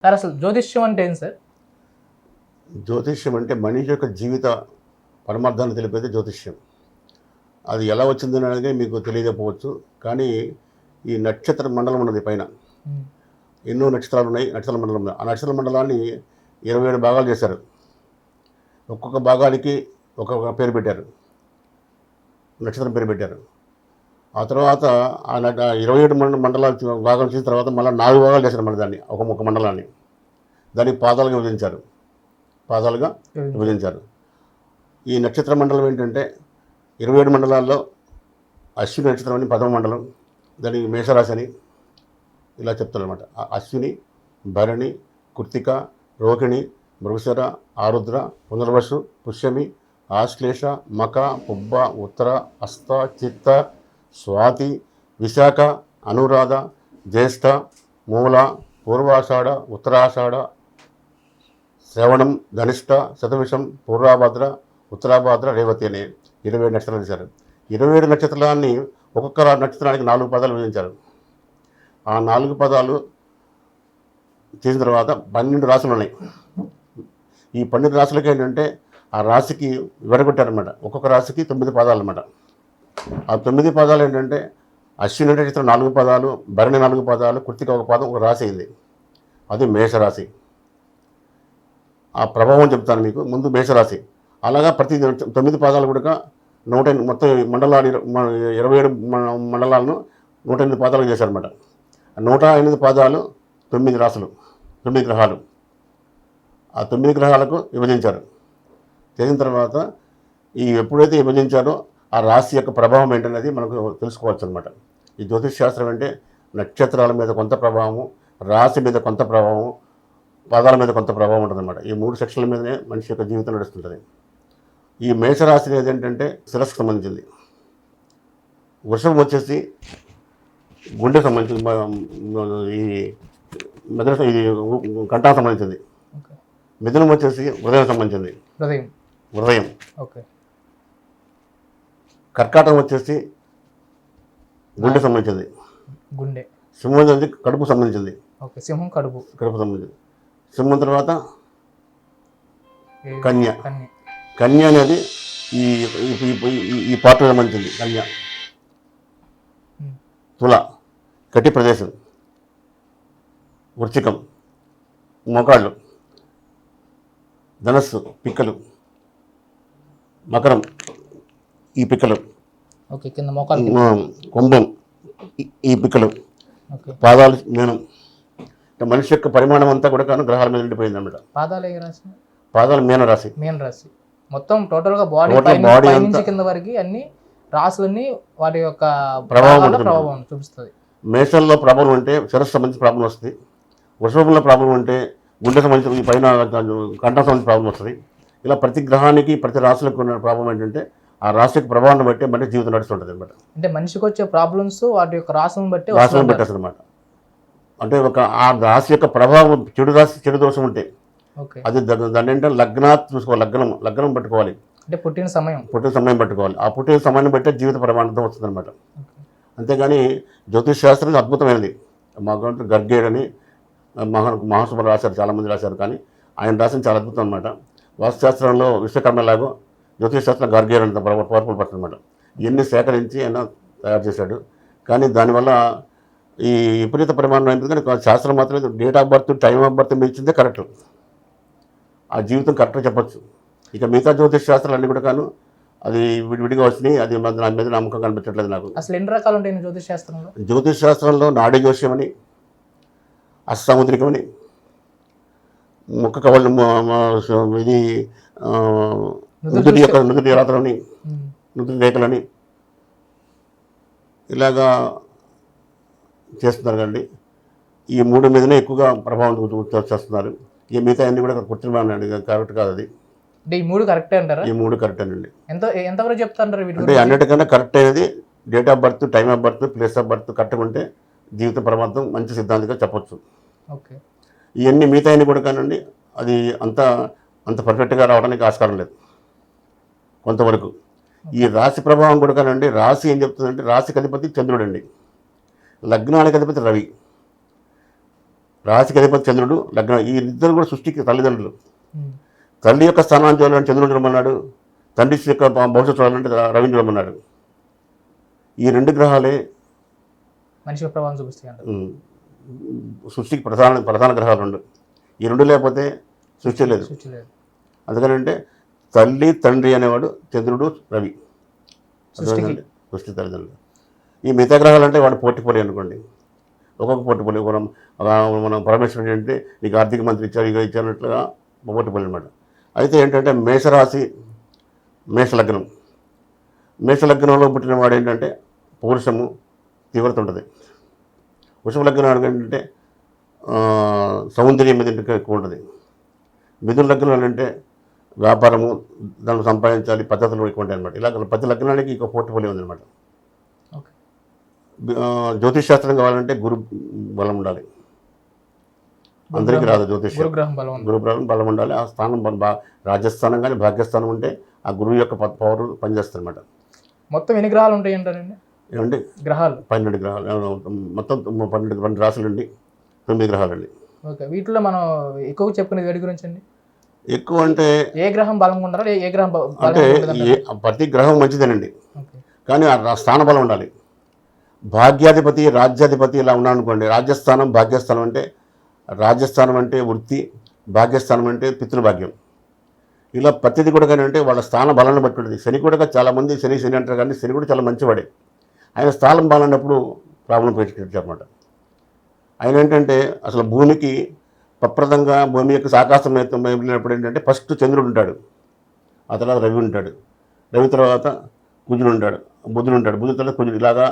Sir అసలు జ్యోతిష్యం అంటే ఏంటి సార్? జ్యోతిష్యం అంటే మనిషి యొక్క జీవిత పరమార్థాన్ని తెలిపేది జ్యోతిష్యం. అది ఎలా వచ్చిందని అనేది మీకు తెలియకపోవచ్చు. కానీ ఈ నక్షత్ర మండలం ఉన్నది పైన. హ్మ్. ఎన్నో నక్షత్రాలు ఉన్నాయి నక్షత్ర మండలంలో. ఆ నక్షత్ర మండలాన్ని 27 భాగాలు చేశారు. ఒక్కొక్క భాగానికి ఒక్కొక్క పేరు పెట్టారు, నక్షత్రం పేరు పెట్టారు. ఆ తర్వాత ఆ 27 మండలాలు భాగం చేసిన తర్వాత మళ్ళీ 4 భాగాలు చేశారు. మళ్ళీ దాన్ని ఒక మండలాన్ని దానికి పాదాలుగా విభజించారు. ఈ నక్షత్ర మండలం ఏంటంటే 27 మండలాల్లో అశ్విని నక్షత్రం అని 10వ మండలం, దానికి మేషరాశి అని ఇలా చెప్తారనమాట. అశ్విని, భరణి, కృత్తిక, రోహిణి, మృగశిర, ఆరుద్ర, పునర్వసు, పుష్యమి, ఆశ్లేష, మక, పుబ్బ, ఉత్తర, హస్త, చిత్త, స్వాతి, విశాఖ, అనురాధ, జ్యేష్ఠ, మూల, పూర్వాషాఢ, ఉత్తరాషాఢ, శ్రవణం, ధనిష్ట, శతవిషం, పూర్వాభాద్ర, ఉత్తరాభాద్ర, రేవతి అనే 27 నక్షత్రాలు చేశారు. 27 నక్షత్రాన్ని ఒక్కొక్క నక్షత్రానికి 4 పదాలు విభజించారు. ఆ 4 పదాలు చేసిన తర్వాత 12 రాశులు ఉన్నాయి. ఈ 12 రాశులకి ఏంటంటే ఆ రాశికి విడగొట్టారనమాట. ఒక్కొక్క రాశికి 9 పదాలు అనమాట. ఆ 9 పదాలు ఏంటంటే అశ్విని నక్షత్రం 4 పదాలు, భరణి 4 పదాలు, కృత్తిక 1 పదం, ఒక రాశి అయింది. అది మేషరాశి. ఆ ప్రభావం చెప్తాను మీకు. ముందు మేషరాశి. అలాగా ప్రతి 9 పాదాలు కూడా 108 మొత్తం మండలాలు 27 మండలాలను 108 పాదాలు చేశారన్నమాట. 108 పాదాలు 9 రాశులు, 9 గ్రహాలు. ఆ 9 గ్రహాలకు విభజించారు. చేసిన తర్వాత ఎప్పుడైతే విభజించారో ఆ రాశి యొక్క ప్రభావం ఏంటనేది మనకు తెలుసుకోవచ్చు అనమాట. ఈ జ్యోతిష్ శాస్త్రం అంటే నక్షత్రాల మీద కొంత ప్రభావము, రాశి మీద కొంత ప్రభావం, పాదాల మీద కొంత ప్రభావం ఉంటుందన్నమాట. ఈ 3 సెక్షన్ల మీదనే మనిషి యొక్క జీవితం నడుస్తుంటుంది. ఈ మేషరాశి అనేది ఏంటంటే శిరస్సుకు సంబంధించింది. వృషభం వచ్చేసి గుండెకు సంబంధించింది, ఈ మెదడు, ఇది కంఠానికి సంబంధించింది. మిథునం వచ్చేసి హృదయం సంబంధించింది, హృదయం. కర్కాటకం వచ్చేసి గుండె సంబంధించింది, గుండె. సింహం వచ్చేసి కడుపు సంబంధించింది, కడుపు సంబంధించింది. సింహం తర్వాత కన్య. కన్య అనేది ఈ పార్ట్ సంబంధించింది. కన్య. తుల కటి ప్రదేశం, వృచ్చికం మోకాళ్ళు, ధనస్సు పిక్కలు, మకరం ఈ పిక్కలు, కుంభం ఈ పిక్కలు, పాదాలు మీనం. మనిషి యొక్క పరిమాణం అంతా కూడా గ్రహాల మీద నిండిపోయింది అన్నమాట. పాదాలు మీన రాశి. మొత్తం టోటల్గా బాడీ నుంచి కింద వరకు అన్ని రాసులన్నీ వాటి యొక్క ప్రభావం చూపిస్తుంది. మేషంలో ప్రాబ్లం ఉంటే శిరస్సు సంబంధించిన ప్రాబ్లం వస్తుంది. వృషభంలో ప్రాబ్లం ఉంటే గుండె సంబంధించిన పైన కంఠం సంబంధించిన ప్రాబ్లం వస్తుంది. ఇలా ప్రతి గ్రహానికి ప్రతి రాశులకు ఉన్న ప్రాబ్లం ఏంటంటే ఆ రాశికి ప్రభావం బట్టి మనిషి జీవితం నడుస్తుంటుంది అనమాట. అంటే మనిషికి వచ్చే ప్రాబ్లమ్స్ వాటి యొక్క రాశిని బట్టి వస్తుంది అనమాట. అంటే ఆ రాశి యొక్క ప్రభావం చెడు రాశి, చెడు దోషం ఉంటే అది దాన్ని ఏంటంటే లగ్నాత్ చూసుకోవాలి. లగ్నం పట్టుకోవాలి. అంటే పుట్టిన సమయం పట్టుకోవాలి. ఆ పుట్టిన సమయాన్ని బట్టే జీవిత ప్రమాణం వస్తుంది అనమాట. అంతేగాని జ్యోతిష్ శాస్త్రం అద్భుతమైనది. మాకు గర్గేడ్ అని మహాసుభ రాశారు, చాలామంది రాశారు. కానీ ఆయన రాసిన చాలా అద్భుతం అనమాట. వాస్తుశాస్త్రంలో విశ్వకర్మలాగో జ్యోతిష్ శాస్త్రం గర్గేడ్ అంత పవర్ఫుల్ పర్సన్ అనమాట. ఇవన్నీ సేకరించి ఆయన తయారు చేశాడు. కానీ దానివల్ల ఈ విపరీత పరిమాణం అయింది. కానీ శాస్త్రం మాత్రమే date of birth, time of birth మీరు ఇచ్చిందే కరెక్ట్. ఆ జీవితం కరెక్ట్గా చెప్పచ్చు. ఇక మిగతా జ్యోతిష్ శాస్త్రాలు అన్నీ కూడా అది విడివిడిగా వచ్చినాయి. అది నా మీద నమ్మకం కనిపించట్లేదు నాకు. అసలు ఎన్ని రకాలు ఉంటాయి జ్యోతిష్ శాస్త్రంలో? జ్యోతిష్ శాస్త్రంలో నాడీ జోస్యం అని, అష్టసాముద్రికం అని, ముఖ కవళం, ఇది నుదుటి రాత్రని, నుదుటి రేఖలని ఇలాగా చేస్తున్నారు కండి. ఈ 3 మీదనే ఎక్కువగా ప్రభావం చేస్తున్నారు. ఈ మిగతా అన్ని కూడా కృత్రిమండి, కరెక్ట్ కాదు. అది ఈ 3 కరెక్టే అంటారా? ఈ 3 కరెక్టేనండి. ఎంతవరకు చెప్తారు? అంటే అన్నిటికన్నా కరెక్ట్ అనేది date of birth, time of birth, place of birth కరెక్ట్గా ఉంటే జీవిత ప్రమాదం మంచి సిద్ధాంతంగా చెప్పొచ్చు. ఇవన్నీ మిగతా అన్ని కూడా కానండి అది అంత పర్ఫెక్ట్గా రావడానికి ఆస్కారం లేదు కొంతవరకు. ఈ రాశి ప్రభావం కూడా కానండి. రాశి ఏం చెప్తుందంటే రాశికి అధిపతి చంద్రుడు అండి, లగ్నానికి అధిపతి రవి. రాశికి అధిపతి చంద్రుడు, లగ్నం, ఈ ఇద్దరు కూడా సృష్టికి తల్లిదండ్రులు. ఉమ్. తల్లి యొక్క స్థానాన్ని చూడాలంటే చంద్రుడు చూడమన్నాడు, తండ్రి యొక్క భవిష్యత్తు చూడాలంటే రవిని చూడమన్నాడు. ఈ రెండు గ్రహాలే మనిషి ప్రభావం చూపిస్తాయి అంటారు. సృష్టికి ప్రధాన గ్రహాలు రెండు. ఈ రెండు లేకపోతే సృష్టి లేదు. సృష్టి లేదు. అందుకనంటే తల్లి తండ్రి అనేవాడు చంద్రుడు రవి, సృష్టికి. సృష్టి తల్లిదండ్రులు. ఈ మిగతా గ్రహాలు అంటే వాడు పోటీపోలి అనుకోండి, ఒక్కొక్క పోటీపోలి. మనం పరమేశ్వరుడు అంటే నీకు ఆర్థిక మంత్రి ఇచ్చారు, ఇక ఇచ్చారన్నట్లుగా పోటీపోలి అనమాట. అయితే ఏంటంటే మేషరాశి, మేషలగ్నం, మేషలగ్నంలో పుట్టిన వాడు ఏంటంటే పౌరుషము, తీవ్రత ఉంటుంది. వృషభ లగ్నం ఏంటంటే సౌందర్యం మీద ఎక్కువ ఉంటుంది. మిథున లగ్నం అంటే వ్యాపారము, దాన్ని సంపాదించాలి, పద్ధతులు ఎక్కువ ఉంటాయి అనమాట. ఇలా ప్రతి లగ్నానికి ఇంకో పోర్ట్ఫోలియో ఉందన్నమాట. ఓకే. జ్యోతిష్ శాస్త్రం కావాలంటే గురు బలం ఉండాలి. అందరికీ రాదు జ్యోతిష్యం. గురుగ్రహం బలం ఉండాలి. ఆ స్థానం రాజ్యస్థానం కానీ భాగ్యస్థానం ఉంటే ఆ గురువు యొక్క పవర్ పనిచేస్తుంది అనమాట. మొత్తం ఎన్ని గ్రహాలు ఉంటాయి అంటారండి? ఏమండి, గ్రహాలు 12 గ్రహాలు, మొత్తం 12 రాసులండి, 9 గ్రహాలండి. ఓకే. వీటిలో మనం ఎక్కువ చెప్పుకునేది వేడి గురించి అండి. ఎక్కువ అంటే ఏ గ్రహం బలంగా ఉండాలి, ఏ గ్రహం అంటే ప్రతి గ్రహం మంచిదేనండి, కానీ ఆ స్థాన బలం ఉండాలి. భాగ్యాధిపతి, రాజ్యాధిపతి ఇలా ఉన్నాడు అనుకోండి. రాజ్యస్థానం, భాగ్యస్థానం అంటే రాజ్యస్థానం అంటే వృత్తి, భాగ్యస్థానం అంటే పితృభాగ్యం. ఇలా ప్రతిది కూడా కానీ అంటే వాళ్ళ స్థాన బలాన్ని బట్టి ఉంటుంది. శని కూడా చాలామంది శని అంటారు, కానీ శని కూడా చాలా మంచివాడే. ఆయన స్థానం బాలన్నప్పుడు ప్రాబ్లం పెట్టుకుంటారన్నమాట. ఆయన ఏంటంటే అసలు భూమికి ప్రప్రదంగా భూమి యొక్క ఆకాశం వెళ్ళినప్పుడు ఏంటంటే ఫస్ట్ చంద్రుడు ఉంటాడు, ఆ తర్వాత రవి ఉంటాడు, రవి తర్వాత కుజుడు ఉంటాడు, బుధుడు ఉంటాడు, బుధుడు తర్వాత కుజుడు, ఇలాగా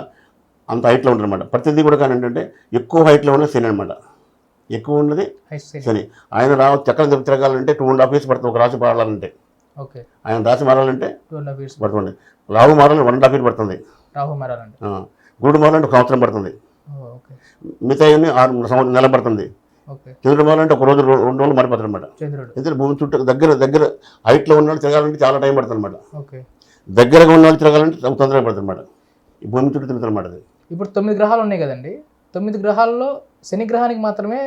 అంత హైట్లో ఉంటాడు అనమాట. ప్రతిదీ కూడా కానీ ఏంటంటే ఎక్కువ హైట్లో ఉన్నది శని అనమాట, ఎక్కువ ఉన్నది శని. ఆయన చక్రం తిరగాలంటే 2.5 years పడుతుంది ఒక రాశి మారాలంటే. ఆయన రాశి మారాలంటే పడుతుంది. రాహు మారాలంటే 1.5 years పడుతుంది. గురుడు మారాలంటే 1 సంవత్సరం పడుతుంది. మిగతా 6 నెలలు పడుతుంది. చంద్రుడు మారాలంటే 1 రోజు 2 రోజులు మారిపోతుంది అనమాట. ఎందుకంటే భూమి చుట్టూ దగ్గర హైట్లో ఉన్న వాళ్ళు తిరగాలంటే చాలా టైం పడుతుంది అనమాట. దగ్గరగా ఉన్న వాళ్ళు తిరగాలంటే తొందరగా పడుతుంది అనమాట. ఈ భూమి చుట్టూ తిరుగుతుంది అనమాట. ఇప్పుడు 9 గ్రహాలు ఉన్నాయి కదండి. 9 గ్రహాల్లో శని గ్రహానికి మాత్రమే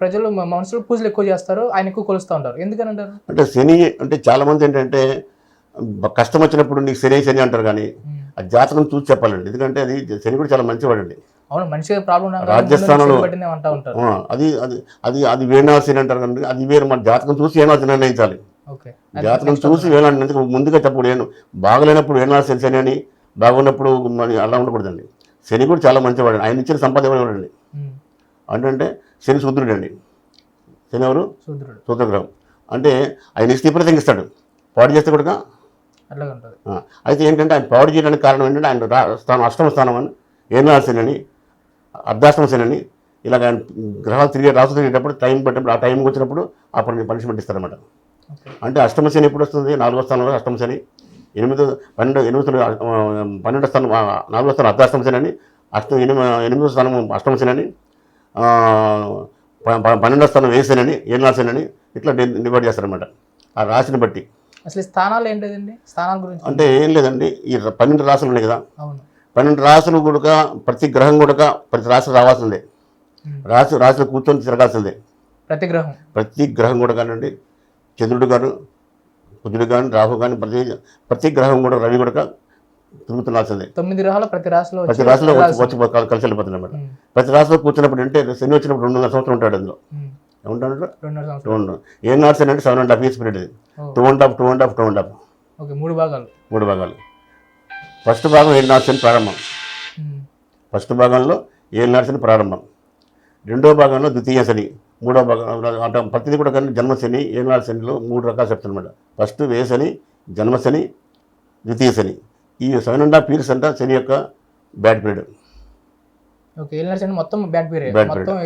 ప్రజలు మనుషులు పూజలు ఎక్కువ చేస్తారు, ఆయన ఎక్కువ కొలుస్తూ ఉంటారు. ఎందుకని అంటారు? అంటే శని అంటే చాలా మంది ఏంటంటే కష్టం వచ్చినప్పుడు నీకు శని అంటారు, కానీ ఆ జాతకం చూసి చెప్పాలండి. ఎందుకంటే అది శని కూడా చాలా మంచివాడండి. అవును, మనిషి ప్రాబ్లం రాజస్థానంలో అది అది అది అది వేణాల శని అంటారు, కానీ అది వేరు. మన జాతకం చూసి ఏనాడు నిర్ణయించాలి. జాతకం చూసి వేనాడు ముందుగా చెప్పకూడదు. బాగలేనప్పుడు వేణాల శని అని, బాగున్నప్పుడు మరి అలా ఉండకూడదండి. శని కూడా చాలా మంచివాడు. ఆయన ఇచ్చిన సంపద ఎవరండి అంటే శని శూద్రుడు అండి. శని ఎవరు? శూద్రగ్రహం. అంటే ఆయన ఇస్తే ప్రసంగిస్తాడు, పాడు చేస్తే కూడా. అయితే ఏంటంటే ఆయన పాడు చేయడానికి కారణం ఏంటంటే ఆయన స్థానం అష్టమ స్థానం అని, ఏనాడు శని అని, అర్ధాష్టమ శని అని, ఇలాగ ఆయన గ్రహాలు రాసు తిరిగేటప్పుడు టైం పట్టినప్పుడు, ఆ టైంకి వచ్చినప్పుడు అప్పుడు పనిష్మెంట్ ఇస్తారన్నమాట. అంటే అష్టమ శని ఎప్పుడు వస్తుంది? 4వ స్థానంలో అష్టమ శని, 8 12వ స్థానం 4వ స్థానం అర్ధాష్టమ శని అని, 8వ స్థానం అష్టమ శని అని, 12వ స్థానం ఏ శని అని, 7వ శని అని, ఇట్లా డివైడ్ చేస్తారన్నమాట ఆ రాశిని బట్టి. అసలు స్థానాలు ఏంటండి? స్థానాల గురించి అంటే ఏం లేదండి. ఈ 12 రాశులు ఉన్నాయి కదా, 12 రాశులు కూడా ప్రతి గ్రహం కూడా ప్రతి రాశి రావాల్సిందే. రాశిలో కూర్చొని తిరగాల్సిందే ప్రతి గ్రహం కూడా. కానివ్వండి, చంద్రుడు కానీ, కుజుడు కానీ, రాహు కానీ, ప్రతి గ్రహం కూడా, రవి కూడా తిరుగుతున్నాల్సిందే. 9 గ్రహాలు ప్రతి రాశిలో వచ్చి కలిసి వెళ్ళిపోతుంది అన్నమాట. ప్రతి రాశిలో కూర్చున్నప్పుడు అంటే శని వచ్చినప్పుడు 2.5 సంవత్సరం ఉంటాడు అందులో. ఏమంటాడు? 2 ఏం నడుస్తుంది అంటే 7.5 years పీరియడ్. 2.5 3 భాగాలు. ఫస్ట్ భాగం 7 నడుస్తుంది ప్రారంభం. ఫస్ట్ భాగంలో 7 నడుస్తుంది ప్రారంభం. రెండో భాగంలో ద్వితీయ శని, మూడో భాగం అంటే ప్రతిదీ కూడా కానీ జన్మశని, 7 శనిలో 3 రకాలు చెప్తాను అనమాట. ఫస్ట్ వేసని, జన్మశని, ద్వితీయ శని. ఈ 7.5 years అంటే శని యొక్క బ్యాడ్ పీరియడ్.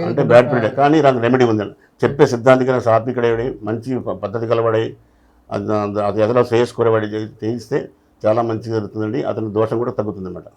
అంటే బ్యాడ్ పీరియడ్, కానీ నాకు రెమెడీ ఉందండి. చెప్పే సిద్ధాంతిక సాత్వికుడై మంచి పద్ధతి కలవాడై అది ఎదలో శ్రేయస్కోరేవాడి చేయిస్తే చాలా మంచిగా జరుగుతుందండి. అతని దోషం కూడా తగ్గుతుంది అన్నమాట.